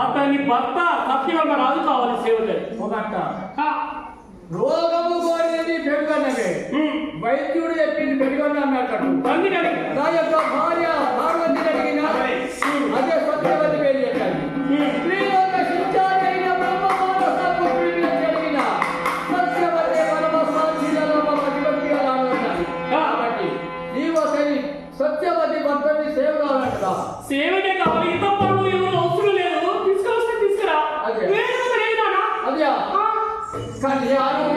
అతని భర్త సత్యవంత రాజు కావాలి సేవకుడు ఒకట రోగము కోరేది పెరుగన్నవే వైద్యుడు చెప్పింది పెరుగన్న అన్నట్టు అందుకని నా యొక్క భార్య పార్వతి కలిగిన అదే సత్యవతి పేరు చెప్పాలి శ్రీలోక శిష్టారైన బ్రహ్మమానస పుత్రుని కలిగిన సత్యవతి పరమ సాక్షిలలో ప్రతిపత్తి రావాలి కాబట్టి నీవు అసలు సత్యవతి భర్తని సేవ కావాలంట సేవకే కావాలి ఇంత పనులు ఎవరు అవసరం లేదు తీసుకొస్తే తీసుకురా అదే అదే కళ్యాణం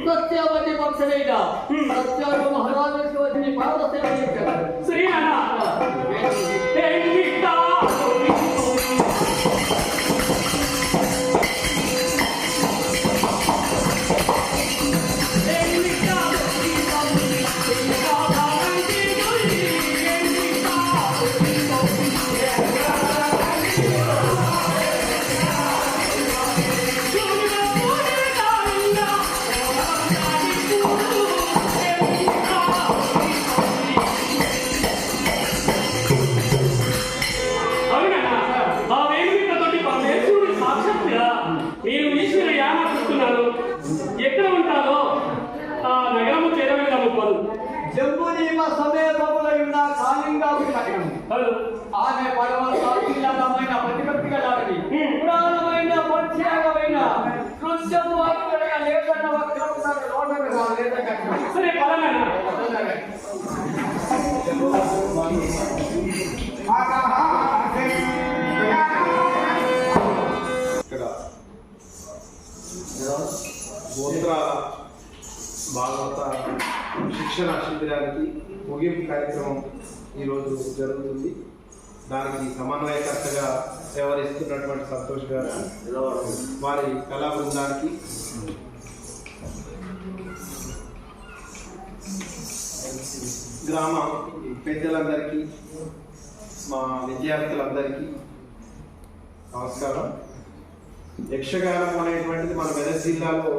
సత్యవతి భక్తుడైన సత్యాలు మహారాజు వచ్చి పాద సేవ చేశారు శ్రీ మీరు ఈశ్వరు ఏమాడుతున్నారు ఎక్కడ ఉంటారో ఆ నగరము చేరవేదాము పలు జంబునీమ సమేతములై ఉన్న కాళింగాపురి నగరం ఆమె పరమ సాక్షిలమైన ప్రతిపత్తి గలది పురాణమైన పంచాంగమైన కృష్ణము అక్కడగా లేదన్న వక్రమున్నారు లోటగా లేదన్న సరే పదనా గోత్ర భాగవత శిక్షణ శిబిరానికి ముగింపు కార్యక్రమం ఈరోజు జరుగుతుంది. దానికి సమన్వయకర్తగా వ్యవహరిస్తున్నటువంటి సంతోష్ గారు వారి కళా బృందానికి గ్రామ పెద్దలందరికీ మా విద్యార్థులందరికీ నమస్కారం. యక్షగానం అనేటువంటిది మన మెదక్ జిల్లాలో